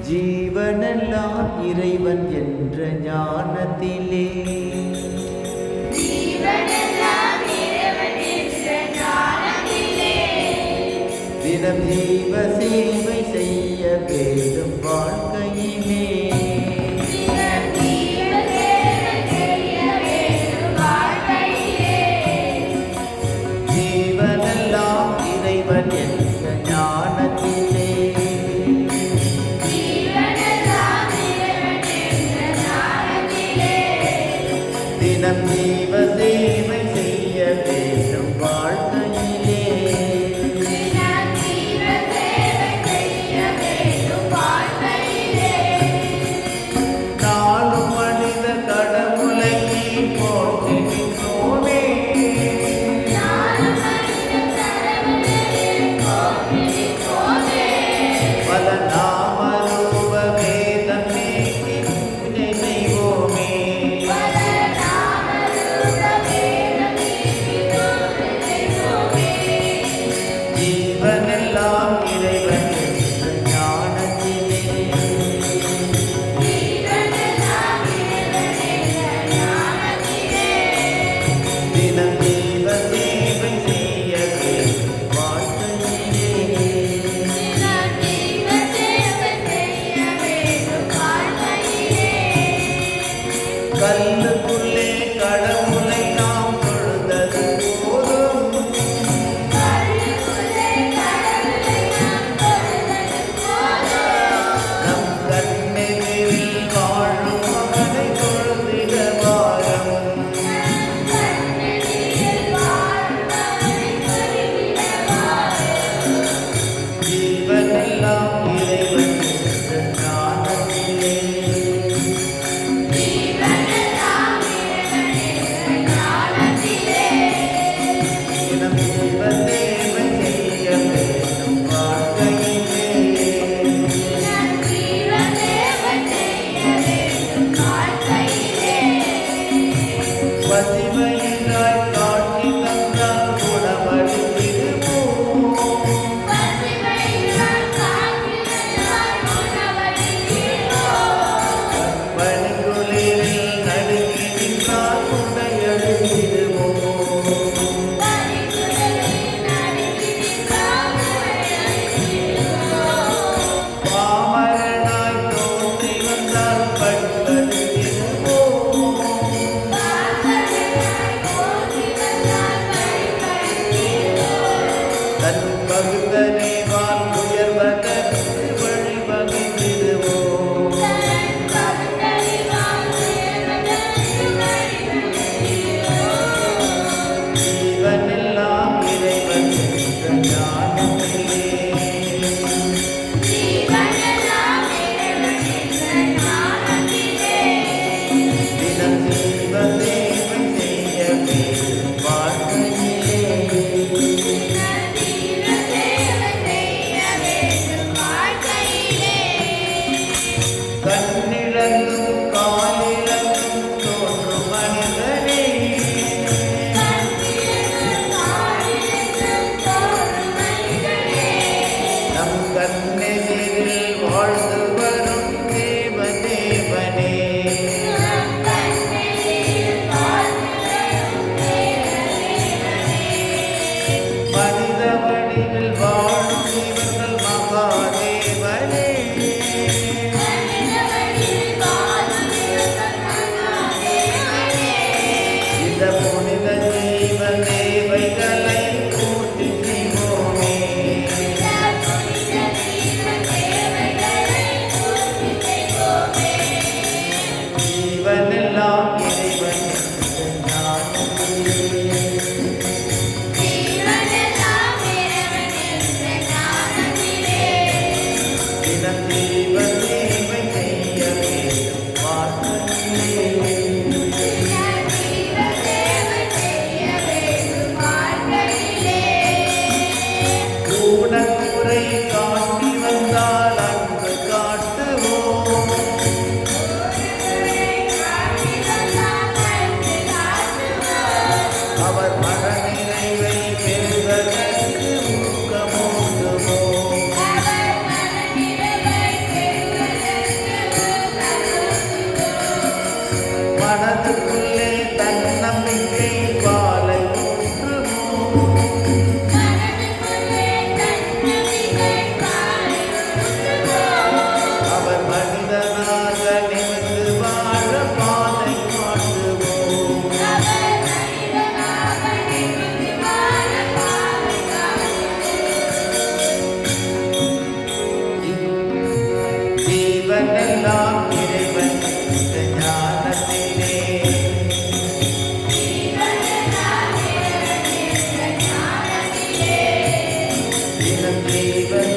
ஜீவனெல்லாம் இறைவன் என்ற ஞானத்திலே தினம் ஜீவ சேவை செய்ய வேண்டும் வாழ்க்கையிலே ஜீவனெல்லாம் இறைவன் என்ற ஞானத்திலே தினம் ஜீவ சேவை செய்ய வேண்டும் வாழ்க்கையிலே நாளும் மனித கடவுளை போற்றினோமே பல நாமரூப வேதம் நீக்கி பூஜை செய்வோமே ஜீவனெல்லாம் இறைவன் என்ற ஞானத்திலே தினம் ஜீவ சேவை செய்ய வேண்டும் வாழ்க்கையிலே கல்லுக்குள்ளே கடவுளை நாம் தொழுதது போதும் நம் கண்ணெதிரில் வாழும் அவனை தொழுதிட வாரும் ஜீவனெல்லாம் இறைவன் என்ற ஞானத்திலே தினம் ஜீவ சேவை செய்ய வேண்டும் வாழ்க்கையிலே பசிமையினாய் காட்சி தந்தால் குணமளித்திடுவோம் பனிக்குளிரில் நடுங்கி நின்றால் உடையழுத்திடுவோம் பாமரனாய் தோன்றி வந்தால் படிப்படுத்திடுவோம் தன் பகுத்தனை வான் உயர்வதற்கு வழிவகுத்திடுவோம் ஜீவனெல்லாம் இறைவன் என்ற ஞானத்திலே தினம் ஜீவ சேவை செய்ய வேண்டும் வாழ்க்கையிலே கண்ணிழந்தும் காலிழந்தும் தோன்றும் மனிதனே நம் கண்ணெதிரில் வாழ்ந்து வரும் தேவனே மனித வடிவில் வாழும் இவர்கள் மகாதேவனே இந்த புனித ஜீவ தேவைகளை பூர்த்தி செய்வோமே ஜீவனெல்லாம் இறைவன் என்ற ஞானத்திலே தினம் ஜீவ சேவை செய்ய வேண்டும் வாழ்க்கையிலே ஊனக்குறை காட்டி வந்தால் அன்பு காட்டுவோம் அவர் மனநிறைவை பெறுவதற்கு ஊக்கமோ தினம் ஜீவ